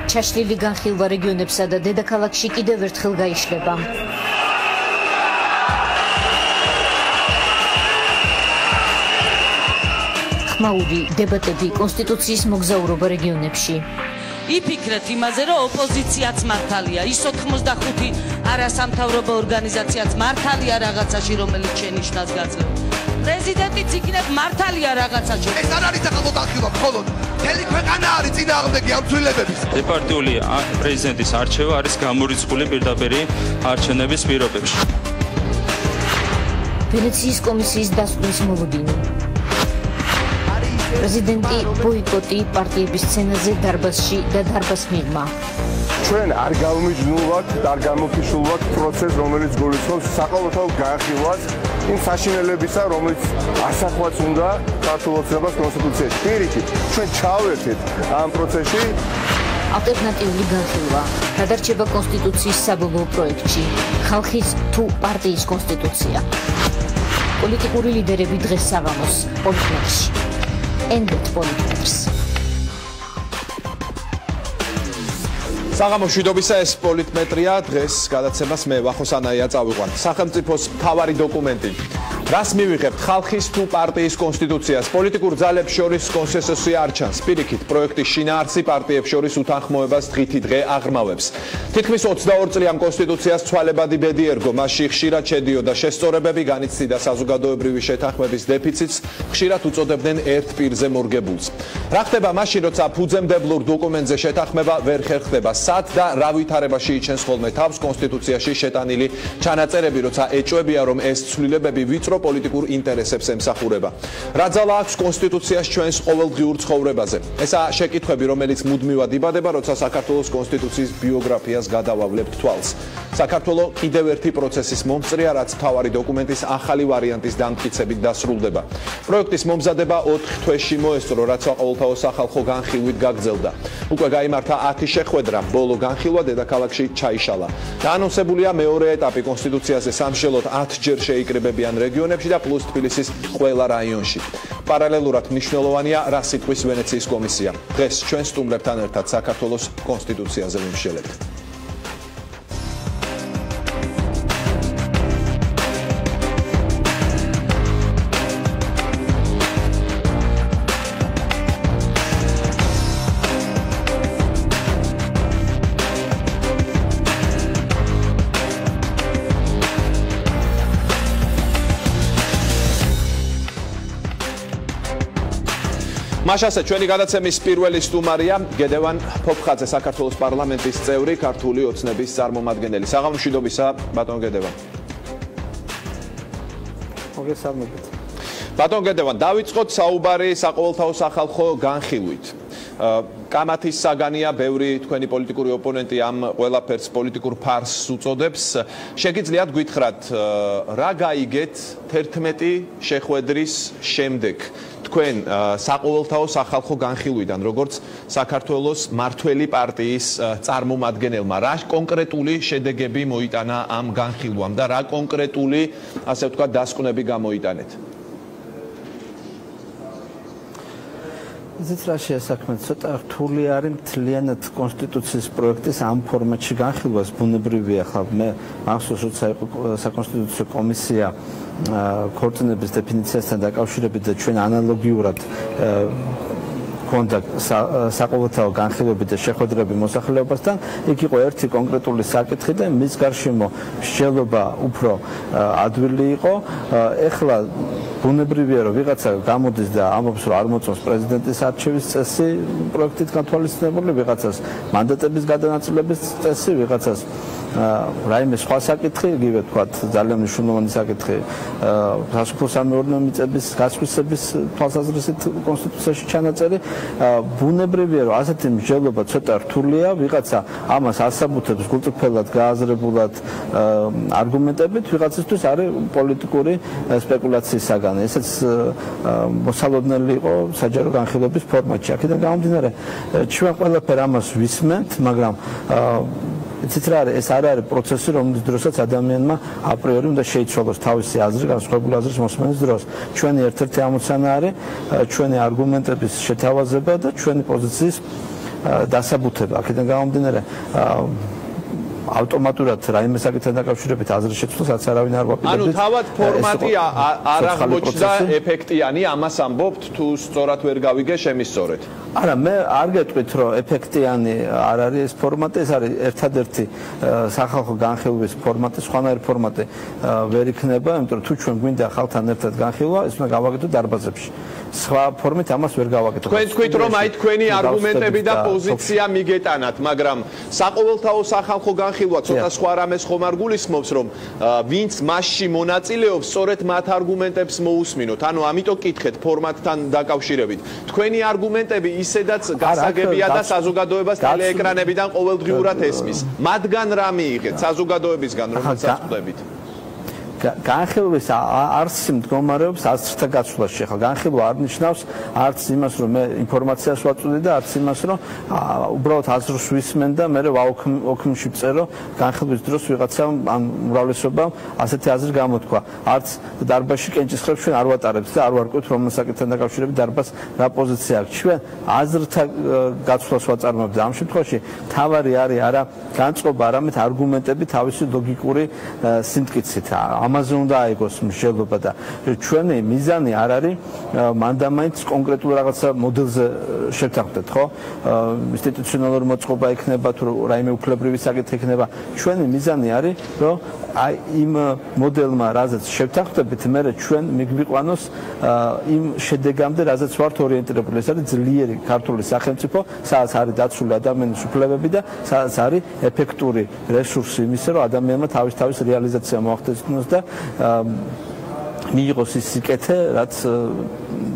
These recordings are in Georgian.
ჩაშლილი განხილვა რეგიონებსა და დედაქალაქში კიდევ ერთხელ გაიშლება. ხმაური დებატები კონსტიტუციის მოგზაურობა რეგიონებში. იფიქრეთ იმაზე, რომ ოპოზიციაც მართალია, ის 85 არასამთავრობო ორგანიზაციაც მართალია რაღაცაში, რომელიც შენიშვნას გაძლევს. პრეზიდენტიც იქნებ მართალია რაღაცაში. ეს არ არის ახალ განხილვა, მხოლოდ მთელი ქვეყანა არის წინააღმდეგი ამ ცვლილებების. დეპარტიული პრეზიდენტის არჩევა არის გამორიცხული პირდაპირი არჩევნების პირობებში. ვენეციის კომისიის დასკვნის მოლოდინი. პრეზიდენტი ბოიკოტი პარტიების სცენაზე დარბაზში და დარბაზ მიღმა. ჩვენ არ გამიჯნულვართ, არ გამოფიშულვართ პროცესს, რომელიც გულისხმობს საყოველთაო განხილვას იმ საშინელებისა, რომელიც ასახვაც უნდა ქართულ ოცნებას კონსტიტუციაში. პირიქით, ჩვენ ჩავერთეთ ამ პროცესში. ალტერნატიული განხილვა გადარჩება კონსტიტუციის საბოლოო პროექტში, ხალხის თუ პარტიის კონსტიტუცია. პოლიტიკური ლიდერები დღეს საღამოს პოლიტმეტრში. Ended Politics. საღამოს მშვიდობისა, ეს პოლიტმეტრია. დღეს გადაცემას მე ვახოსანაია წავიყვან. სახელმწიფოს მთავარი დოკუმენტი. რას მივიღებთ ხალხის თუ პარტიის კონსტიტუციას? პოლიტიკურ ძალებს შორის კონსენსუსი არ ჩანს. პირიქით, პროექტის შინაარსი პარტიებს შორის უთანხმოებას დღითი დღე აღრმავებს. თითქმის 22 წლიან კონსტიტუციას ცვალებადი ბედი ერგო, მასში ხშირად შედიოდა შესწორებები, განიცდიდა საზოგადოებრივი შეთანხმების დეფიციტს, ხშირად უწოდებდნენ ერთ პირზე მორგებულს. რა ხდება მაშინ, როცა ფუძემდებლურ დოკუმენტზე შეთანხმება ვერ ხერხდება? სად და რა ვითარებაში იჩენს ხოლმე თავს კონსტიტუციაში შეტანილი ჩანაწერები, როცა ეჭვებია, რომ ეს ცვლილებები ვიწრო პოლიტიკურ ინტერესებს ემსახურება. რა ძალა აქვს კონსტიტუციას ჩვენს ყოველდღიურ ცხოვრებაზე? ესაა შეკითხვები, რომელიც მუდმივად იბადება, როცა საქართველოს კონსტიტუციის ბიოგრაფიას გადავავლებთ თვალს. საქართველო კიდევ ერთი პროცესის მომწრეა, რაც მთავარი დოკუმენტის ახალი ვარიანტის დამტკიცებით დასრულდება. პროექტის მომზადება 4 თვეში მოესწრო, რაც საყოველთაო სახალხო განხილვით გაგრძელდა. უკვე გაიმართა 10 შეხვედრა, ბოლო განხილვა დედაქალაქში ჩაიშალა. დაანონსებულია მეორე ეტაპი კონსტიტუციაზე სამშელოდ 10 ჯერ შეიკრიბებიან რეგიონებში და პლუს თბილისის ყველა რაიონში. პარალელურად მნიშვნელოვანია რა სიტყვის ვენეციის კომისია. დღეს ჩვენ სტუმრებთან ერთად საქართველოს კონსტიტუციაზე ვიმსჯელებთ. მაშასე ჩვენი გადაცემის პირველი სტუმარია გედევან ფოფხაძე, საქართველოს პარლამენტის წევრი, ქართული ოცნების წარმომადგენელი. საღამოს მშვიდობისა, ბატონ გედევან. მოგესალმებით. ბატონ გედევან, დავიწყოთ საუბარი საყოველთაო სახალხო განხილვით. კამათის საგანია, ბევრი თქვენი პოლიტიკური ოპონენტი ამ ყველაფერს პოლიტიკურ ფარსს უწოდებს. შეგიძლიათ გითხრათ, რა გაიგეთ 11 შეხვედრის შემდეგ თქვენ საყოველთაო სახალხო განხილვიდან, როგორც საქართველოს მართველი პარტიის წარმომადგენელმა, რა კონკრეტული შედეგები მოიტანა ამ განხილვამ და რა კონკრეტული, ასე ვთქვათ, დასკვნები გამოიტანეთ? იცით რა შეასაქმე, ცოტა რთული არის მთლიანად კონსტიტუციის პროექტის ამ ფორმატში განხილვას. ბუნებრივია, ხა მე მახსოვს, როცა იყო საკონსტიტუციო კომისია ქორწინების დეფინიციასთან დაკავშირებით და ჩვენ ანალოგიურად ჰქონდა საყოველთაო განხილვები და შეხვედრები მოსახლეობასთან, იქ იყო ერთი კონკრეტული საკითხი და მის გარშემო მსჯელობა უფრო ადვილი იყო. ეხლა ბუნებრივია, რომ ვიღაცა გამოდის და ამბობს, რომ არ მოწონს პრეზიდენტის არჩევის წესი პროექტით გათვალისწინებული, ვიღაცას მანდატების გადანაწილების წესი, ვიღაცას რაიმე სხვა საკითხი, იგივე თქვათ, ძალიან მნიშვნელოვანი საკითხი სასოფლო-სამეურნეო მიწების გასხვისების თვალსაზრისით კონსტიტუციაში ჩანაწერი. ბუნებრივია, რომ ასეთი მსჯელობა ცოტა რთულია, ვიღაცა ამას ასაბუთებს გულწრფელად, გააზრებულად არგუმენტებით, ვიღაცისთვის არის პოლიტიკური სპეკულაციის საგანი. ესეც მოსალოდნელი იყო საჯარო განხილვების ფორმატში. აქედან გამომდინარე, ჩვენ ყველაფერ ამას ვისმენთ, მაგრამ იცით რა არის, ეს არ არის პროცესი, რომლის დროსაც ადამიანმა აპრიორი უნდა შეიცვალოს თავისი აზრი, განსხვავებული აზრის მოსმენის დროს. ჩვენი ერთ-ერთი ამოცანა არის ჩვენი არგუმენტების შეთავაზება და ჩვენი პოზიციის დასაბუთება აქედან გამომდინარე ავტომატურად რაიმე საკითხთან დაკავშირებით აზრის შეცვლასაც არავინ არ ვაპირებთ. ანუ თავად ფორმატი არ აღმოჩნდა ეფექტიანი, ამას ამბობთ თუ სწორად ვერ გავიგე შემისწორეთ. არა, მე არ გეტყვით რომ ეფექტიანი არ არის ეს ფორმატი, ეს არის ერთადერთი სახალხო განხილვის ფორმატი, სხვანაირი ფორმატი ვერ იქნება, იმიტომ რომ თუ ჩვენ გვინდა ხალხთან ერთად განხილვა, ეს უნდა გავაკეთოთ დარბაზებში. სხვა ფორმით ამას ვერ გავაკეთოთ. თქვენ თქვით რომ აი თქვენი არგუმენტები და პოზიცია მიგეტანათ, მაგრამ საყოველთაო სახალხო განხილვა ცოტა სხვა რამეს ხომ არ გულისხმობს რომ ვინც მასში მონაწილეობს, სწორედ მათ არგუმენტებს მოусმინოთ. ანუ ამიტომ კითხეთ ფორმატთან დაკავშირებით. თქვენი არგუმენტები ისედაც გასაგებია და საზოგადოებას ტელეეკრანებიდან ყოველდღიურად ესმის. მათგან რა მიიღეთ საზოგადოებისგან რომელსაც ხვდებით? განხილვის არსი მდგომარეობს აზრთა გაცვლაში. ახლა განხილვა არ ნიშნავს არც იმას, რომ მე ინფორმაციას ვაწვდი და არც იმას, რომ უბრალოდ აზრს ვისმენ და მე ოქმში ვწერო განხილვის დროს ვიღაცამ ან უმრავლესობამ ასეთი აზრი გამოთქვა. არც დარბაზში კენჭისყრებს ჩვენ არ ვატარებთ და არ ვარკვევთ რომელ საკითხთან დაკავშირებით დარბაზს რა პოზიცია აქვს. ჩვენ აზრთა გაცვლას ვაწარმოებთ და ამ შემთხვევაში თავარი არის არა განწყობა, არამედ არგუმენტები თავისი ლოგიკური სიმტკიცით. ამაზე უნდა აიგოს მსჯელობა და ჩვენი მიზანი არ არის მანდამაინც კონკრეტულ რაღაცა მოდელზე შევთანხმდეთ, ხო? ინსტიტუციონალური მოწყობა იქნება თუ რაიმე უფლებრივი საკითხი იქნება. ჩვენი მიზანი არის, რომ აი იმ მოდელმა, რაზეც შევთანხმდებით, მე ჩვენ მიგვიყვანოს იმ შედეგამდე, რაზეც ვართ ორიენტირებული. ეს არის ძლიერი ქართული სახელმწიფო, სადაც არის დაცული ადამიანის უფლებები და სადაც არის ეფექტური რესურსი იმისა, რომ ადამიანმა თავის რეალიზაცია მოახდენოს და მიიღოს ის სიკეთე, რაც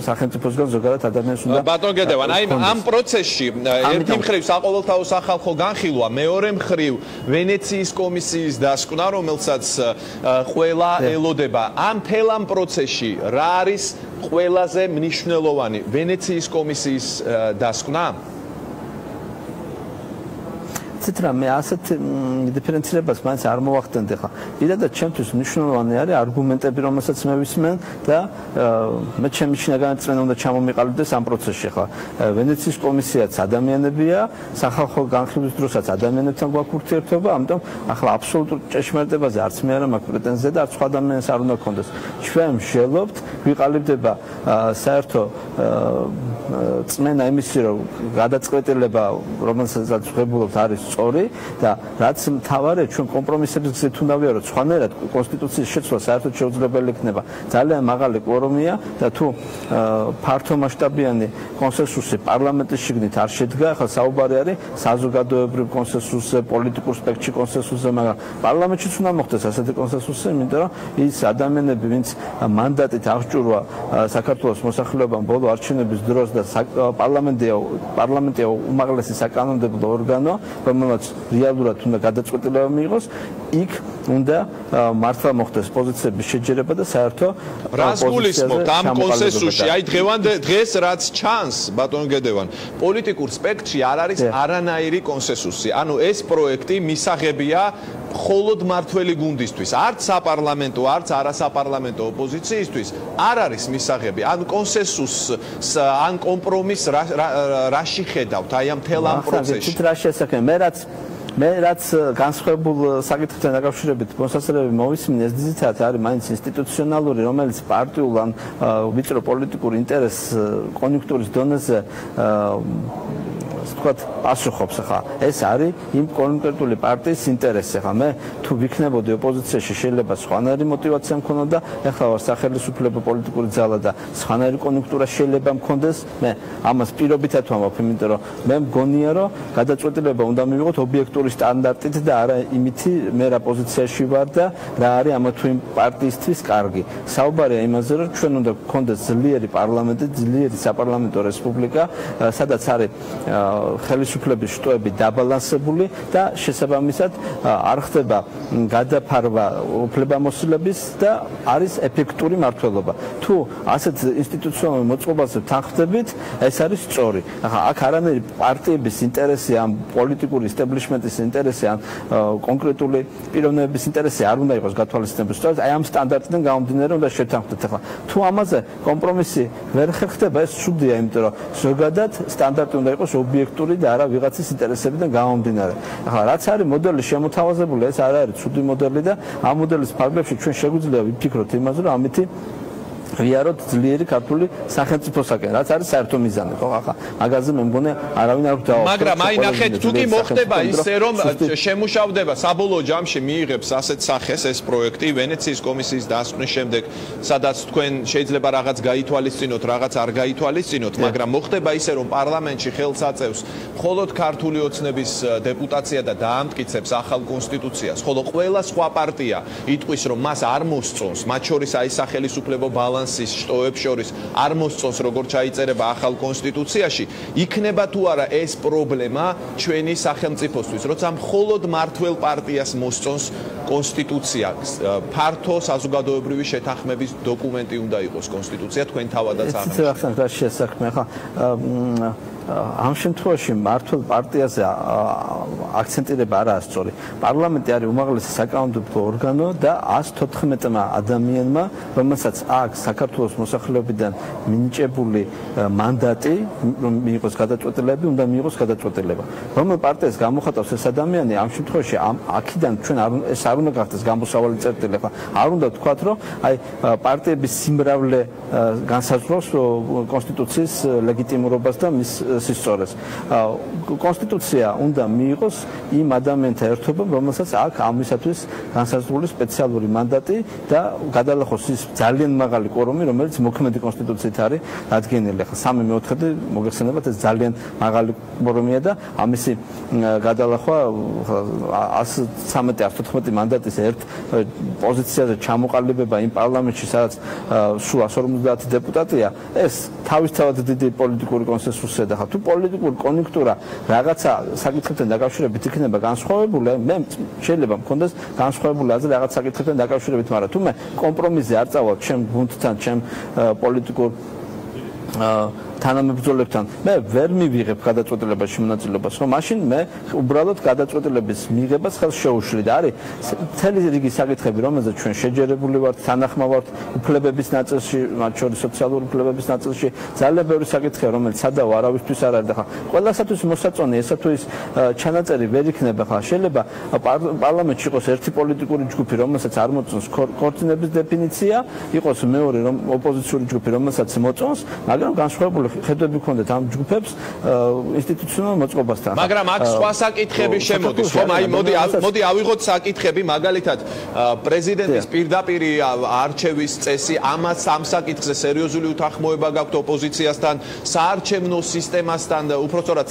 სახელმწიფოსგან ზოგადად ადამიანს უნდა. ბატონ გედევან, აი ამ პროცესში ერთი მხრივ საყოველთაო სახალხო განხილვა, მეორე მხრივ ვენეციის კომისიის დასკვნა, რომელსაც ყველა ელოდება. ამ თელ ამ პროცესში რა არის ყველაზე მნიშვნელოვანი? ვენეციის კომისიის დასკვნა? ცითრა მე ასეთ დიფერენცირებას მაინც არ მოვახდენთ ახლა. პირადად ჩემთვის მნიშვნელოვანი არის არგუმენტები, რომელსაც მე ვისმენ და მე ჩემი შინაგანი უნდა ჩამომიყალიბდეს ამ პროცესში ახლა. ვენეციის კომისიაც ადამიანებია, სახალხო განხილვის დროსაც ადამიანებთან გვაქვს ურთიერთობა, ამიტომ ახლა აბსოლუტურ ჭეშმარიტებაზე არც მე არ მაქვს პრეტენზია და არც სხვა ადამიანს არ უნდა გქონდეს. ჩვენ ვშელობთ, ვიყალიბდება საერთო წმენა იმისი, რომ გადაწყვეტილება, რომელსაც ვღებულობთ, არის სწორი და რაც მთავარია ჩვენ კომპრომისების გზით უნდა ვიაროთ. სხვანაირად კონსტიტუციის შეცვლა საერთოდ შეუძლებელი იქნება. ძალიან მაღალი კვორუმია და თუ ფართო მასშტაბიანი კონსენსუსი პარლამენტის შიგნით არ შედგა, ახლა საუბარი არის საზოგადოებრივ კონსენსუსზე, პოლიტიკურ სპექტრში კონსენსუსზე, მაგრამ პარლამენტშიც უნდა მოხდეს ასეთი კონსენსუსი, იმიტომ რომ ის ადამიანები, ვინც მანდატით აღჭურვა საქართველოს მოსახლეობამ ბოლო არჩევნების დროს და პარლამენტია უმაღლესი საკანონმდებლო ორგანო, რომელსაც რეალურად უნდა გადაწყვეტილება მიიღოს, იქ უნდა მართლა მოხდეს პოზიციების შეჯერება და საერთო რას გულისხმობთ ამ კონსენსუსში? აი დღეს რაც ჩანს, ბატონ გედევან, პოლიტიკურ სპექტრში არ არის არანაირი კონსენსუსი. ანუ ეს პროექტი მისაღებია მხოლოდ მართველი გუნდისთვის, არც საპარლამენტო, არც არასაპარლამენტო ოპოზიციისთვის არ არის მისაღები. ან კონსენსუსს, ან კომპრომისს რაში ხედავთ აი ამ თელ ამ პროცესში? რა შესაძლოა? მე რაც განსხვავებულ საკითხთან დაკავშირებით მოსასწრები მოვისმინე, ეს ძირითადად არის მაინც ინსტიტუციონალური, რომელიც პარტიულ ან ვიწრო პოლიტიკურ ინტერესს კონიუნქტურის დონეზე ვთქვათ, პასუხობს ახლა. ეს არის იმ კონკრეტული პარტიის ინტერესი. ახლა მე თუ ვიქნებოდი ოპოზიციაში, შეიძლება სხვანაირი мотиваცია მქონოდა, ახლა ვარ სახელმწიფო პოლიტიკური ძალა და სხვანაირი კონიუნქტურა შეიძლება მქონდეს. მე ამას პირობითად ვამბობ, იმიტომ რომ მე მგონია, რომ გადაწყვეტილება უნდა მივიღოთ ობიექტური სტანდარტით და არა იმითი, მე რა პოზიციაში ვარ და რა არის ამა თუ იმ პარტიისთვის კარგი. საუბარია იმაზე, რომ ჩვენ უნდა გქონდეს ძლიერი პარლამენტი, ძლიერი საპარლამენტო რესპუბლიკა, სადაც არის ხელისუფლების შტოები დაბალანსებული და შესაბამისად არ ხდება გადაფარვა უფლებამოსილების და არის ეფექტური მმართველობა. თუ ასეთ ინსტიტუციონალურ მოწყობაზე თანხმდებით, ეს არის სწორი. ახლა აქ არანაირი პარტიების ინტერესი ან პოლიტიკური ისტაბლიშმენტის ინტერესი ან კონკრეტული პიროვნების ინტერესი არ უნდა იყოს გათვალისწინებული. სწორედ აი ამ სტანდარტიდან გამომდინარე უნდა შევთანხმდეთ. ახლა თუ ამაზე კომპრომისი ვერ ხერხდება, ეს ცუდია, იმიტომ რომ ზოგადად სტანდარტი უნდა იყოს ობიექტური სუბიექტური და არა ვიღაცის ინტერესებიდან გამომდინარე. ახლა რაც არის მოდელი შემოთავაზებული, ეს არ არის ცუდი მოდელი და ამ მოდელის ფარგლებში ჩვენ შეგვიძლია ვიფიქროთ იმაზე, რომ ამითი ვიაროთ ძლიერი ქართული სახელმწიფოსაკენ, რაც არის საერთო მიზანი, ხო? ახლა მაგაზე მე მგონი არავინ არ გვდავა. მაგრამ აი ნახეთ, თუ კი მოხდება ისე, რომ შემუშავდება საბოლოო ჯამში მიიღებს ასეთ სახეს ეს პროექტი ვენეციის კომისიის დასკვნის შემდეგ, სადაც თქვენ შეიძლება რაღაც გაითვალისწინოთ, რაღაც არ გაითვალისწინოთ, მაგრამ მოხდება ისე, რომ პარლამენტში ხელს აწევს მხოლოდ ქართული ოცნების დეპუტაცია და დაამტკიცებს ახალ კონსტიტუციას, ხოლო ყველა სხვა პარტია იტყვის, რომ მას არ მოსწონს, მათ შორის აი სახელისუფლებო ბალანსის შტოებს შორის არ მოსწონს, როგორც ჩაიწერება ახალ კონსტიტუციაში, იქნება თუ არა ეს პრობლემა ჩვენი სახელმწიფოსთვის, როცა მხოლოდ მართველ პარტიას მოსწონს კონსტიტუცია, ფართო საზოგადოებრივი შეთანხმების დოკუმენტი უნდა იყოს კონსტიტუცია, თქვენ თავადაც აღნიშნეთ. ეს რა შესაქმე, ხა ამ შემთხვევაში მართლ პარტიაზე აქცენტირება არაა სწორი. პარლამენტი არის უმაღლესი საკანონმდებლო ორგანო და 114-მა ადამიანმა, რომელსაც აქვს საქართველოს მოსახლეობიდან მინიჭებული მანდატი, რომ მიიღოს გადაწყვეტილება, უნდა მიიღოს გადაწყვეტილება. რომელ პარტიას გამოხატავს ეს ადამიანი, ამ შემთხვევაში აქედან ჩვენ ეს არ უნდა გახდეს გამოსავალი წერტილი, ხა არ უნდა ვთქვათ, რომ აი პარტიების სიმრავლე განსაზღვრავს კონსტიტუციის ლეგიტიმურობას და მის სისწორეს. კონსტიტუცია უნდა მიიღოს იმ ადამიანთა ერთობამ, რომელსაც აქვს ამისათვის განსაზღვრული სპეციალური მანდატი და გადალახოს ის ძალიან მაღალი კვორუმი, რომელიც მოქმედი კონსტიტუციით არის დადგენილი. ახლა 3/4 მოგეხსენებათ, ეს ძალიან მაღალი კვორუმია და ამისი გადალახვა 113-114 მანდატის ერთ პოზიციაზე ჩამოყალიბება იმ პარლამენტში, სადაც სულ 150 დეპუტატია, ეს თავისთავად დიდი პოლიტიკური კონსენსუსია და თუ პოლიტიკური კონიუნქტურა რაღაცა საკითხებთან დაკავშირებით იქნება განსხვავებული, მე შეიძლება მქონდეს განსხვავებული აზრი რაღაც საკითხებთან დაკავშირებით, მაგრამ თუ მე კომპრომისზე არ წავალ ჩემ გუნდთან, ჩემ პოლიტიკურ თანამებრძოლებთან, მე ვერ მივიღებ გადაწყვეტილებაში მონაწილეობას, რომ მაშინ მე უბრალოდ გადაწყვეტილების მიღებას ხელს შევუშლი და არის მთელი რიგი საკითხები, რომელზეც ჩვენ შეჯერებული ვართ, თანახმა ვართ უფლებების ნაწილში, მათ შორის სოციალური უფლებების ნაწილში, ძალიან ბევრი საკითხია, რომელიც სადავ არავისთვის არ არის და ხა ყველასათვის მოსაწონი ესა თუ ის ჩანაწერი ვერ იქნება, ხა შეიძლება პარლამენტში იყოს ერთი პოლიტიკური ჯგუფი, რომელსაც არ მოწონს ქორწინების დეფინიცია, იყოს მეორე ოპოზიციური ჯგუფი, რომელსაც მოწონს, მაგრამ განსხვავებული ხედვები გქონდეთ ამ ჯგუფებს ინსტიტუციონალურ მოწყობასთან. მაგრამ აქ სხვა საკითხები შემოდის, ხომ? აი მოდი ავიღოთ საკითხები, მაგალითად პრეზიდენტის პირდაპირი არჩევის წესი, ამას ამ საკითხზე სერიოზული უთანხმოება გაქვთ ოპოზიციასთან, საარჩევნო სისტემასთან, უпростоრად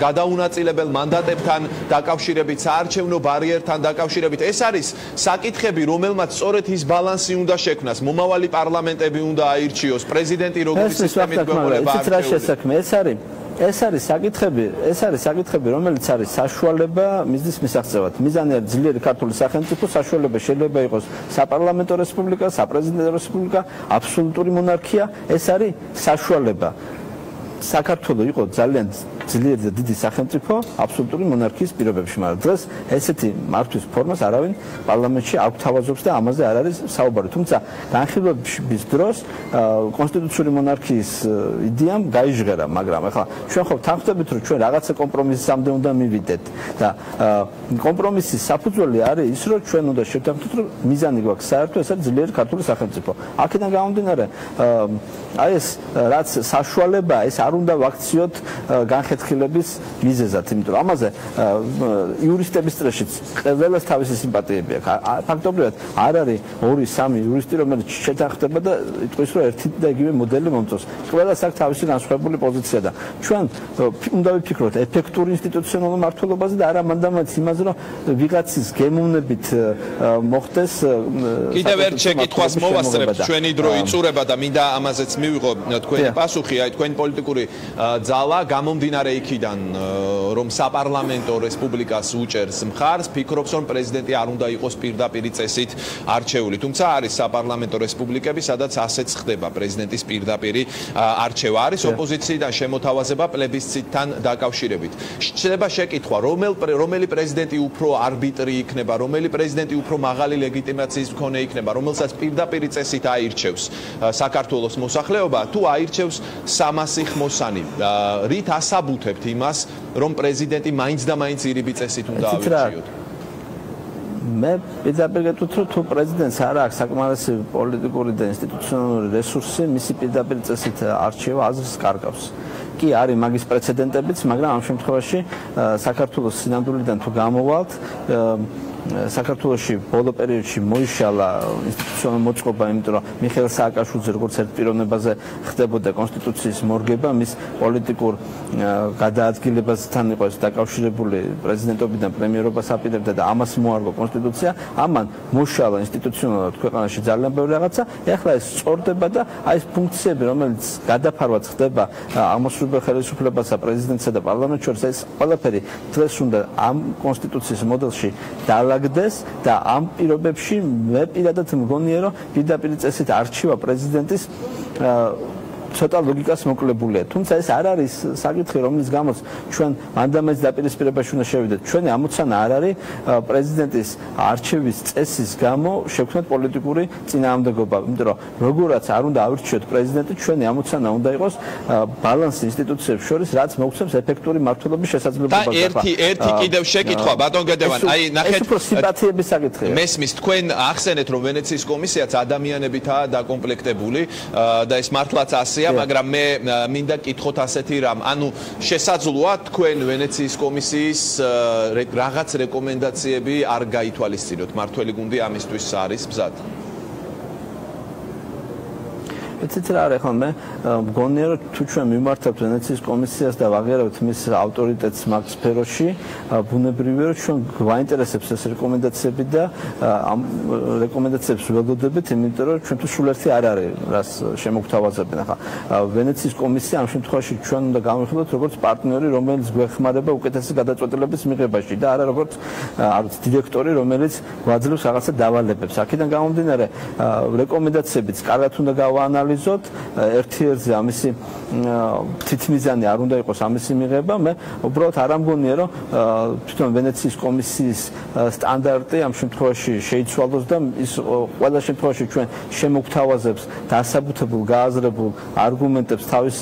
გადაუნაწილებელ მანდატებთან დაკავშირებით, საარჩევნო ბარიერთან დაკავშირებით. ეს არის საკითხები, რომელმაც სწორედ ის ბალანსი უნდა შექმნას. მომავალი პარლამენტები უნდა აირჩიოს, პრეზიდენტი როგორი სისტემით იცით რა შესაქმე ეს არის საკითხები, რომელიც არის საშუალება მიზნის მისაღწევად. მიზანი არის ძლიერი ქართული სახელმწიფო, საშუალება შეიძლება იყოს საპარლამენტო რესპუბლიკა, საპრეზიდენტო რესპუბლიკა, აბსოლუტური მონარქია, ეს არის საშუალება. საქართველო იყო ძალიან ძლიერი და დიდი სახელმწიფო აბსოლუტური მონარქიის პირობებში, მაგრამ დღეს ესეთი მართვის ფორმას არავინ პარლამენტში არ გვთავაზობს და ამაზე არ არის საუბარი. თუმცა განხილვების დროს კონსტიტუციური მონარქიის იდეამ გაიჟღერა, მაგრამ ახლა ჩვენ ხო თანხმდებით, რომ ჩვენ რაღაცა კომპრომისამდე უნდა მივიდეთ და კომპრომისის საფუძველი არის ის, რომ ჩვენ უნდა შევთანხმდეთ, რომ მიზანი გვაქვს საერთო, ეს არის ძლიერი ქართული სახელმწიფო. აქედან გამომდინარე, აი ეს რაც საშუალებაა, ეს არ უნდა ვაქციოთ განხეთქილების მიზეზად, იმიტომ რომ ამაზე იურისტების წრეშიც ყველას თავისი სიმპათიები აქვს. ფაქტობრივად არ არის 2-3 იურისტი, რომელიც შეთანხმდება და იტყვის, რომ ერთი და იგივე მოდელი მომწონს. ყველას აქვს თავისი განსხვავებული პოზიცია და ჩვენ უნდა ვიფიქროთ ეფექტური ინსტიტუციონალურ მმართველობაზე და არა მანდამაც იმაზე, რომ ვიღაცის გემოვნებით მოხდეს. კიდევ ერთ შეკითხვას მოვასწრებთ, ჩვენი დრო იწურება და მინდა ამაზეც მივიღო თქვენი პასუხი, აი თქვენი პოლიტიკური ძალა გამომდინარე იქიდან, რომ საპარლამენტო რესპუბლიკას უჭერს მხარს, ფიქრობს, რომ პრეზიდენტი არ უნდა იყოს პირდაპირი წესით არჩეული. თუმცა არის საპარლამენტო რესპუბლიკები, სადაც ასეც ხდება პრეზიდენტის პირდაპირი არჩევა. არის ოპოზიციიდან შემოთავაზება პლებისციტთან დაკავშირებით. შეიძლება შეკითხვა, რომელი პრეზიდენტი უფრო არბიტრი იქნება, რომელი პრეზიდენტი უფრო მაღალი ლეგიტიმაციის მქონე იქნება, რომელსაც პირდაპირი წესით აირჩევს საქართველოს მოსახლეობა, თუ აირჩევს სამასი ხმოსანი. რით ასაბუთებს გაგუგებთ იმას, რომ პრეზიდენტი მაინც და მაინც ირიბი წესით უნდა ავირჩიოთ? მე პირდაპირ გეტყვით, რომ თუ პრეზიდენტს არ აქვს საკმარისი პოლიტიკური და ინსტიტუციონალური რესურსი, მისი პირდაპირ წესით არჩევა აზრს კარგავს. კი არის მაგის პრეცედენტებიც, მაგრამ ამ შემთხვევაში საქართველოს სინამდვილიდან თუ გამოვალთ, საქართველოში ბოლო პერიოდში მოიშალა ინსტიტუციონალური მოწყობა, იმიტომ რომ მიხეილ სააკაშვილიძე როგორც ერთ პიროვნებაზე ხდებოდა კონსტიტუციის მორგება, მის პოლიტიკურ გადაადგილებასთან იყო ეს დაკავშირებული პრეზიდენტობიდან პრემიერობას აპირებდა და ამას მოარგო კონსტიტუცია, ამან მოშალა ინსტიტუციონალურად ქვეყანაში ძალიან ბევრი რაღაცა, ეხლა ეს სწორდება და აი ეს ფუნქციები, რომელიც გადაფარვაც ხდება აღმასრულებელ ხელისუფლებასა, პრეზიდენტსა და პარლამენტს შორის, ეს ყველაფერი დღეს უნდა ამ კონსტიტუციის მოდელში დალაგდეს და ამ პირობებში მე პირადად მგონია, რომ პირდაპირ წესით არჩევა პრეზიდენტის ცოტა ლოგიკას მოკლებულია. თუმცა ეს არ არის საკითხი, რომლის გამოც ჩვენ მანდამაინც დაპირისპირებაში უნდა შევიდეთ. ჩვენი ამოცანა არ არის პრეზიდენტის არჩევის წესის გამო შევქმნათ პოლიტიკური წინააღმდეგობა. იმიტომ რომ როგორაც არ უნდა ავირჩიოთ პრეზიდენტი, ჩვენი ამოცანა უნდა იყოს ბალანსი ინსტიტუციებს შორის, რაც მოგვცემს ეფექტური მმართველობის შესაძლებლობას. და ერთი კიდევ შეკითხვა, ბატონ გედევან, აი ნახეთ, ეს უფრო სიმპათიების საკითხია. მესმის, თქვენ ახსენეთ, რომ ვენეციის კომისიაც ადამიანებითაა დაკომპლექტებული და ეს მართლაც ასეა, მაგრამ მე მინდა კითხოთ ასეთი რამ, ანუ შესაძლოა თქვენ ვენეციის კომისიის რაღაც რეკომენდაციები არ გაითვალისწინოთ, მართველი გუნდი ამისთვის არის მზად? ეცეთ რა არის, ხო მე მგონია, რომ თუ ჩვენ მიმართავთ ვენეციის კომისიას და ვაღიარებთ მის ავტორიტეტს მაგ სფეროში, ბუნებრივია, რომ ჩვენ გვაინტერესებს ეს რეკომენდაციები და ამ რეკომენდაციებს ველოდებით, იმიტომ რომ ჩვენთვის სულ ერთი არ არის, რას შემოგთავაზებენ. ახლა ვენეციის კომისია ამ შემთხვევაში ჩვენ უნდა გამოვიხილოთ როგორც პარტნიორი, რომელიც გვეხმარება უკეთესი გადაწყვეტილების მიღებაში და არა როგორც დირექტორი, რომელიც გვაძლევს რაღაცა დავალებებს. აქედან გამომდინარე, რეკომენდაციებიც კარგად უნდა გავაანალიზოთ. ერთ-ერთზე ამისი თითმიზანი არ უნდა იყოს ამისი მიღება, მე უბრალოდ არ ამგონია, რომ თვითონ ვენეციის კომისიის სტანდარტი ამ შემთხვევაში შეიცვალოს და ის ყველა შემთხვევაში ჩვენ შემოგთავაზებს დასაბუთებულ, გააზრებულ არგუმენტებს თავის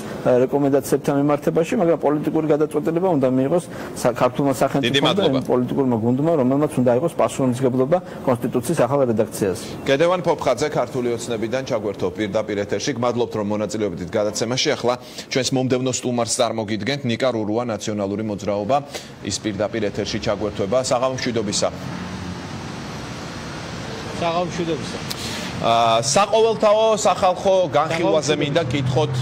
რეკომენდაციებთან მიმართებაში, მაგრამ პოლიტიკური გადაწყვეტილება უნდა მიიღოს საქართველოს სახელმწიფომ და იმ პოლიტიკურმა გუნდმა, რომელმაც უნდა იყოს პასუხისმგებლობა კონსტიტუციის ახალ რედაქციას. გედევან ფოფხაძე, ქართული ოცნებიდან ჩაგვერთო პირდაპირ ეთერში. გმადლობთ, რომ მონაწილეობდით გადაცემაში. ახლა ჩვენს მომდევნო სტუმარს წარმოგიდგენთ, ნიკა რურუა, ნაციონალური მოძრაობა, ის პირდაპირ ეთერში ჩაგვერთვება. საღამომშვიდობისა. საღამომშვიდობისა. საყოველთაო სახალხო განხილვაზე მინდა კითხოთ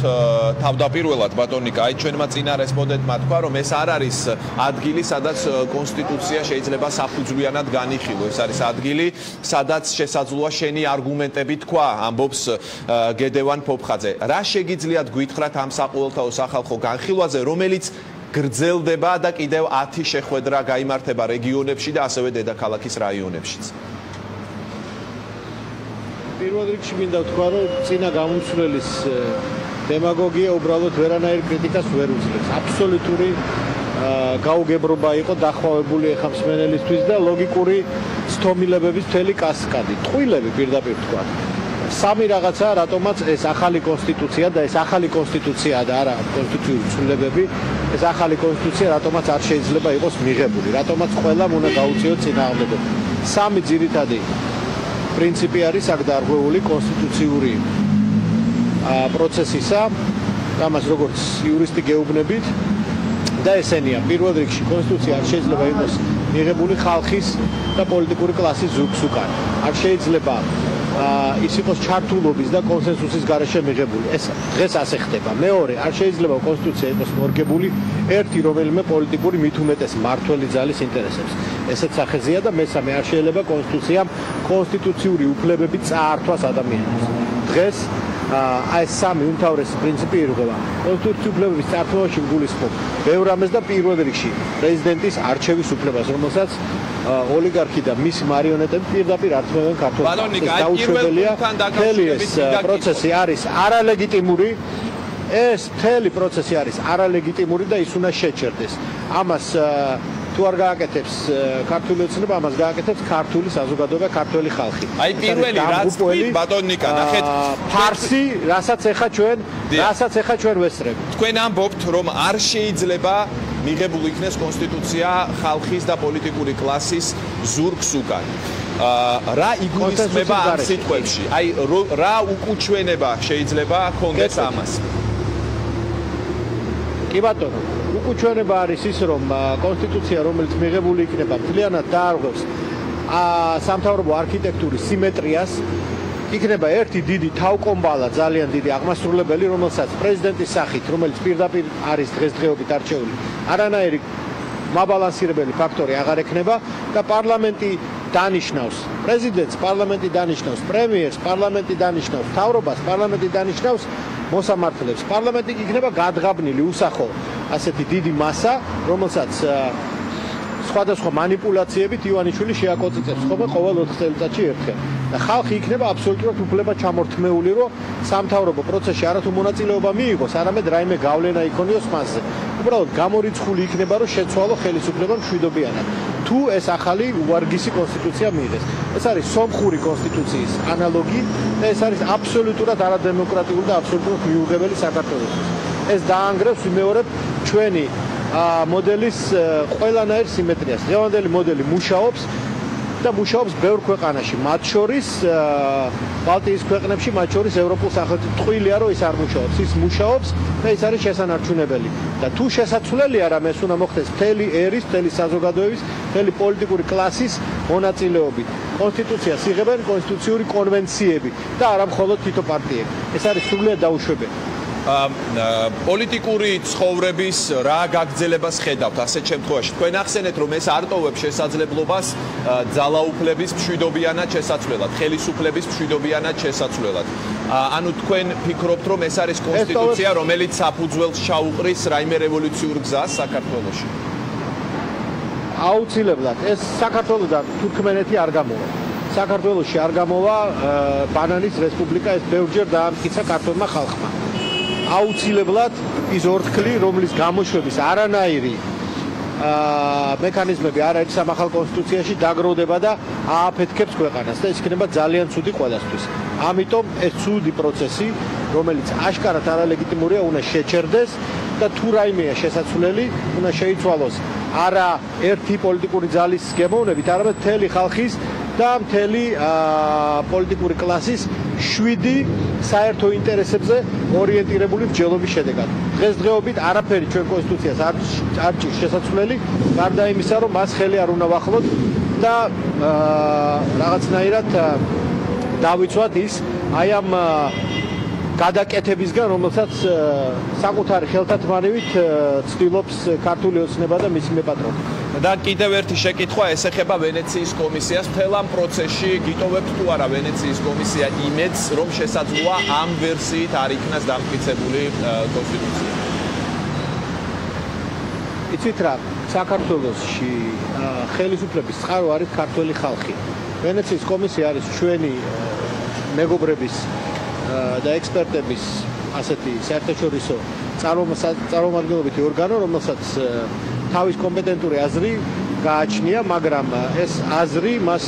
თავდაპირველად, ბატონიკა, აი ჩვენმა წინა რესპონდენტმა თქვა, რომ ეს არ არის ადგილი, სადაც კონსტიტუცია შეიძლება საფუძვლიანად განიხილო. ეს არის ადგილი, სადაც შესაძლოა შენი არგუმენტები თქვა, ამბობს გედევან ფოფხაძე. რა შეგიძლიათ გვითხრათ ამ საყოველთაო სახალხო განხილვაზე, რომელიც გრძელდება და კიდევ 10 შეხვედრა გაიმართება რეგიონებში და ასევე დედაქალაქის რაიონებშიც? პირველ რიგში მინდა ვთქვა, რომ წინა გამომცვლელის დემაგოგია უბრალოდ ვერანაირ კრიტიკას ვერ უძლებს. აბსოლუტური გაუგებრობა იყო დახვავებული ეხამსმენელისთვის და ლოგიკური სთომილებების მთელი კასკადი. ტყუილები პირდაპირ ვთქვა. სამი რაღაცა, რატომაც ეს ახალი კონსტიტუცია და ეს ახალი კონსტიტუცია და არა კონსტიტუციური ცვლილებები, ეს ახალი კონსტიტუცია რატომაც არ შეიძლება იყოს მიღებული, რატომაც ყველამ უნდა გაუწიოს წინააღმდეგობა. სამი ძირითადი პრინციპი არის აქ დარღვეული კონსტიტუციური პროცესისა, ამას როგორც იურისტი გეუბნებით და ესენია, პირველ რიგში კონსტიტუცია არ შეიძლება იყოს მიღებული ხალხის და პოლიტიკური კლასის ზურგს უკან. არ შეიძლება ის იყოს ჩართულობის და კონსენსუსის გარეშე მიღებული. ეს დღეს ასე ხდება. მეორე, არ შეიძლება კონსტიტუცია იყოს მორგებული ერთი რომელიმე პოლიტიკური მით უმეტეს მმართველი ძალის ინტერესებს. ესეც სახეზეა და მესამე, არ შეიძლება კონსტიტუციამ კონსტიტუციური უფლებები წაართვას ადამიანებს. დღეს აი სამი უმთავრესი პრინციპი ირღვევა. კონსტიტუციური უფლებების წართვაში გულისხმობ ბევრ რამეს და პირველ რიგში პრეზიდენტის არჩევის უფლებას, რომელსაც ოლიგარქი და მისი მარიონეტები პირდაპირ ართმევენ ქართველებს. დაუშვებელია, მთელი ეს პროცესი არის არალეგიტიმური. ეს მთელი პროცესი არის არალეგიტიმური და ის უნდა შეჩერდეს. ამას თუ არ გააკეთებს ქართული ოცნება, ამას გააკეთებს ქართული საზოგადოება, ქართველი ხალხი. აი პირველი რაც თქვით ბატონ ნიკა, ნახეთ ფარსი, რასაც ეხა ჩვენ ვესწრებთ. თქვენ ამბობთ, რომ არ შეიძლება მიღებული იქნეს კონსტიტუცია ხალხის და პოლიტიკური კლასის ზურგს უკან. რა იგულისხმება ამ სიტყვებში? აი რა უკუჩვენება შეიძლება ჰქონდეს ამას? კი ბატონო, უკუჩვენება არის ის, რომ კონსტიტუცია, რომელიც მიღებული იქნება, მთლიანად დაარღვევს სამთავრობო არქიტექტურის სიმეტრიას. იქნება ერთი დიდი თავკომბალა, ძალიან დიდი აღმასრულებელი, რომელსაც პრეზიდენტის სახით, რომელიც პირდაპირ არის დღესდღეობით არჩეული, არანაირი მაბალანსირებელი ფაქტორი აღარ ექნება და პარლამენტი დანიშნავს პრეზიდენტს, პარლამენტი დანიშნავს პრემიერს, პარლამენტი დანიშნავს მთავრობას, პარლამენტი დანიშნავს მოსამართლეებს. პარლამენტი იქნება გადღაბნილი უსახო ასეთი დიდი მასა, რომელსაც სხვადასხვა манипуляციებით ივანიშვილი შეაკოწიწებს ხოლმე ყოველ 4 წელიწადში ერთხელ. და ხალხი იქნება აბსოლუტურად უფლება ჩამორთმეული, რომ სამთავრობო პროცესში არათუ მონაწილეობა მიიღოს, არამედ რაიმე გავლენა იქონიოს მასზე. უბრალოდ გამორიცხული იქნება, რომ შეცვალო ხელისუფლება მშვიდობიანად. თუ ეს ახალი უვარგისი კონსტიტუცია მიიღეს. ეს არის სომხური კონსტიტუციის ანალოგი და ეს არის აბსოლუტურად არადემოკრატიული და აბსოლუტურად მიუღებელი საქართველოსთვის. ეს დაანგრევს ვიმეორებ ჩვენი მოდელის ყველანაირ სიმეტრიას. დღევანდელი მოდელი მუშაობს და მუშაობს ბევრ ქვეყანაში, მათ შორის ბალტიის ქვეყნებში, მათ შორის ევროპულ სახელმწიფოებში. ტყუილია, რომ ის არ მუშაობს, ის მუშაობს და ის არის შესანარჩუნებელი. და თუ შესაძლებელია რამე ეს უნდა მოხდეს მთელი ერის, მთელი საზოგადოების, მთელი პოლიტიკური კლასის მონაწილეობით. კონსტიტუციას იღებენ კონსტიტუციური კონვენციები და არა მხოლოდ თითო პარტიები. ეს არის სრულიად დაუშვებელი. პოლიტიკური ცხოვრების რა გაგრძელებას ხედავთ ასეთ შემთხვევაში? თქვენ ახსენეთ, რომ ეს არ ტოვებს შესაძლებლობას ძალაუფლების მშვიდობიანად შესაცვლელად, ხელისუფლების მშვიდობიანად შესაცვლელად. ანუ თქვენ ფიქრობთ, რომ ეს არის კონსტიტუცია, რომელიც საფუძველს ჩაუყრის რაიმე რევოლუციურ გზას საქართველოში? აუცილებლად, ეს საქართველოსთან თურქმენეთი არ გამოვა. საქართველოში არ გამოვა ბანანის რესპუბლიკა, ეს ბევრჯერ დაამტკიცა ქართულმა ხალხმა. აუცილებლად ის ორთქლი, რომლის გამოშვების არანაირი მექანიზმები არ არის სამახალ კონსტიტუციაში, დაგროვდება და ააფეთქებს ქვეყანას და ეს იქნება ძალიან ცუდი ყველასთვის. ამიტომ ეს ცუდი პროცესი, რომელიც აშკარად არალეგიტიმურია, უნდა შეჩერდეს და თუ რაიმეა შესაძლებელი, უნდა შეიცვალოს არა ერთი პოლიტიკური ძალის გემოვნებით, არამედ მთელი ხალხის და მთელი პოლიტიკური კლასის 7 საერთო ინტერესებზე ორიენტირებული მსჯელობის შედეგად. დღესდღეობით არაფერი ჩვენ კონსტიტუციას არ ჭირს შესაძლებელი, გარდა იმისა, რომ მას ხელი არ უნდა ვახლოთ და რაღაცნაირად დავიცვათ ის აი ამ გადაკეთებისგან, რომელსაც საკუთარი ხელთათმანივით ცდილობს ქართული ოცნება და მისი მეპატრონე. და კიდევ ერთი შეკითხვა ესეხება ვენეციის კომისიას. მთელ ამ პროცესში გიტოვებთ თუ არა ვენეციის კომისია იმედს, რომ შესაძლოა ამ ვერსიით არ იქნას დამტკიცებული კონსტიტუცია? იცით რა, საქართველოში ხელისუფლების წყარო არის ქართველი ხალხი. ვენეციის კომისია არის ჩვენი მეგობრების და ექსპერტების ასეთი საერთაშორისო წარმომადგენლობითი ორგანო, რომელსაც თავის კომპეტენტური აზრი გააჩნია, მაგრამ ეს აზრი მას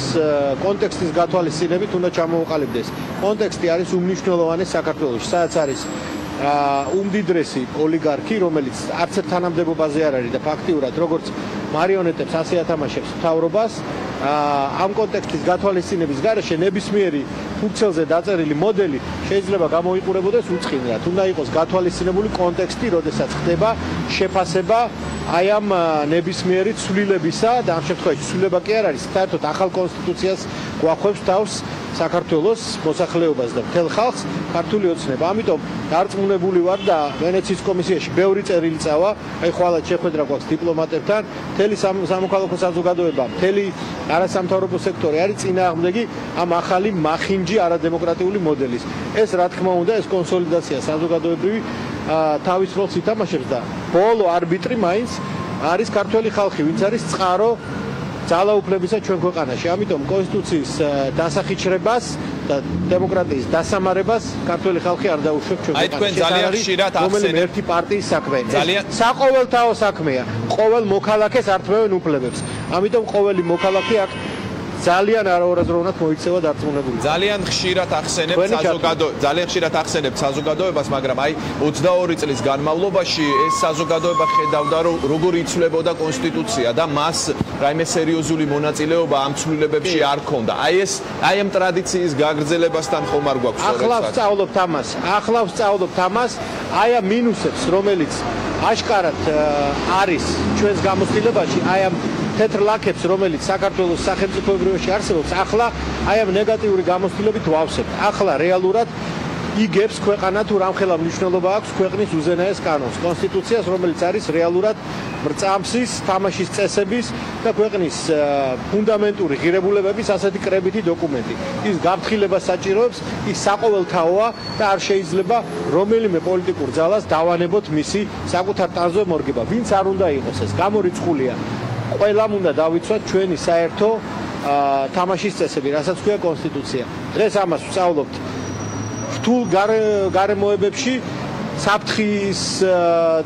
კონტექსტის გათვალისწინებით უნდა ჩამოუყალიბდეს. კონტექსტი არის უმნიშვნელოვანესი საქართველოში, სადაც არის უმდიდრესი ოლიგარქი, რომელიც არც ერთ თანამდებობაზე არ არის და ფაქტიურად როგორც მარიონეტებს ასე ათამაშებს მთავრობას. ამ კონტექსტის გათვალისწინების გარეშე ნებისმიერი ფუნქციაზე დაწერილი მოდელი შეიძლება გამოიყურებოდეს უწყინრად. უნდა იყოს გათვალისწინებული კონტექსტი, როდესაც ხდება შეფასება აი ამ ნებისმიერი ცვლილებისა და ამ შემთხვევაში ცვლილება კი არ არის, საერთოდ ახალ კონსტიტუციას გვახვევს თავს საქართველოს მოსახლეობას და მთელ ხალხს ქართული ოცნება. ამიტომ დარწმუნებული ვარ და ვენეციის კომისიაში ბევრი წერილი წავა, აი ხვალად შეხვედრა გვაქვს დიპლომატებთან, მთელი სამოქალაქო საზოგადოება, მთელი არასამთავრობო სექტორი არის წინააღმდეგი ამ ახალი მახინჯი არადემოკრატიული მოდელის. ეს რა თქმა უნდა, ეს კონსოლიდაცია საზოგადოებრივი თავის როლს ითამაშებს და ბოლო არბიტრი მაინც არის ქართველი ხალხი, ვინც არის წყარო ძალაუფლებისა ჩვენ ქვეყანაში. ამიტომ კონსტიტუციის დასახიჩრებას და დემოკრატიის დასამარებას ქართული ხალხი არ დაუშვებს ჩვენ. აი თქვენ ძალიან ხშირად ახსენებთ ერთი პარტიის საქმე. საყოველთაო საქმეა. ყოველ მოქალაქეს ართმევენ უფლებებს. ამიტომ ყოველი მოქალაქე აქ ძალიან არაორაზროვნად მოიქცევა დარწმუნებული. ძალიან ხშირად ახსენებთ საზოგადოებას, მაგრამ აი 22 წლის განმავლობაში ეს საზოგადოება ხედავდა, რომ როგორ იცვლებოდა კონსტიტუცია და მას რაიმე სერიოზული მონაწილეობა ამ ცვლილებებში არ ჰქონდა. აი ამ ტრადიციის გაგრძელებასთან ხომ არ გვაქვს სწორედ. ახლა ვსწავლობთ ამას, აი ამ მინუსებს, რომელიც აშკარად არის ჩვენს გამოცდილებაში, აი ამ თეთრ ლაქებს, რომელიც საქართველოს სახელმწიფოებრიობაში არსებობს, ახლა აი ამ ნეგატიური გამოცდილებით ვავსებთ. ახლა რეალურად იგებს ქვეყანა თუ რამხელა მნიშვნელობა აქვს ქვეყნის უზენაეს კანონს, კონსტიტუციას, რომელიც არის რეალურად მრწამსის, თამაშის წესების და ქვეყნის ფუნდამენტური ღირებულებების ასეთი კრებითი დოკუმენტი. ის გაფრთხილებას საჭიროებს, ის საყოველთაოა და არ შეიძლება რომელიმე პოლიტიკურ ძალას დავანებოთ მისი საკუთარ ტანზე მორგება. ვინც არ უნდა იყოს ეს, გამორიცხულია. ყველამ უნდა დავიცვათ ჩვენი საერთო თამაშის წესები, რასაც ქვია კონსტიტუცია. დღეს ამას ვსწავლობთ რთულ გარემოებებში, საფრთხის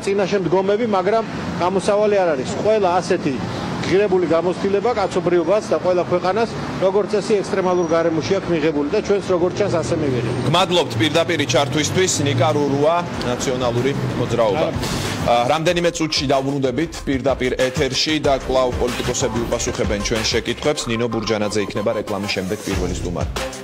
წინაშე მდგომები, მაგრამ გამოსავალი არ არის. ყველა ასეთი ღირებული გამოცდილება კაცობრიობას და ყველა ქვეყანას როგორც წესი ექსტრემალურ გარემოში აქვს მიღებული და ჩვენს როგორც ჩანს ასე მივიღებთ. გმადლობთ პირდაპირ ჩართვისთვის, ნიკა რურუა, ნაციონალური მოძრაობა. რამდენიმე წუთში დავბრუნდებით პირდაპირ ეთერში და კვლავ პოლიტიკოსები უპასუხებენ ჩვენ შეკითხვებს. ნინო ბურჯანაძე იქნება რეკლამის შემდეგ პირველი სტუმარი.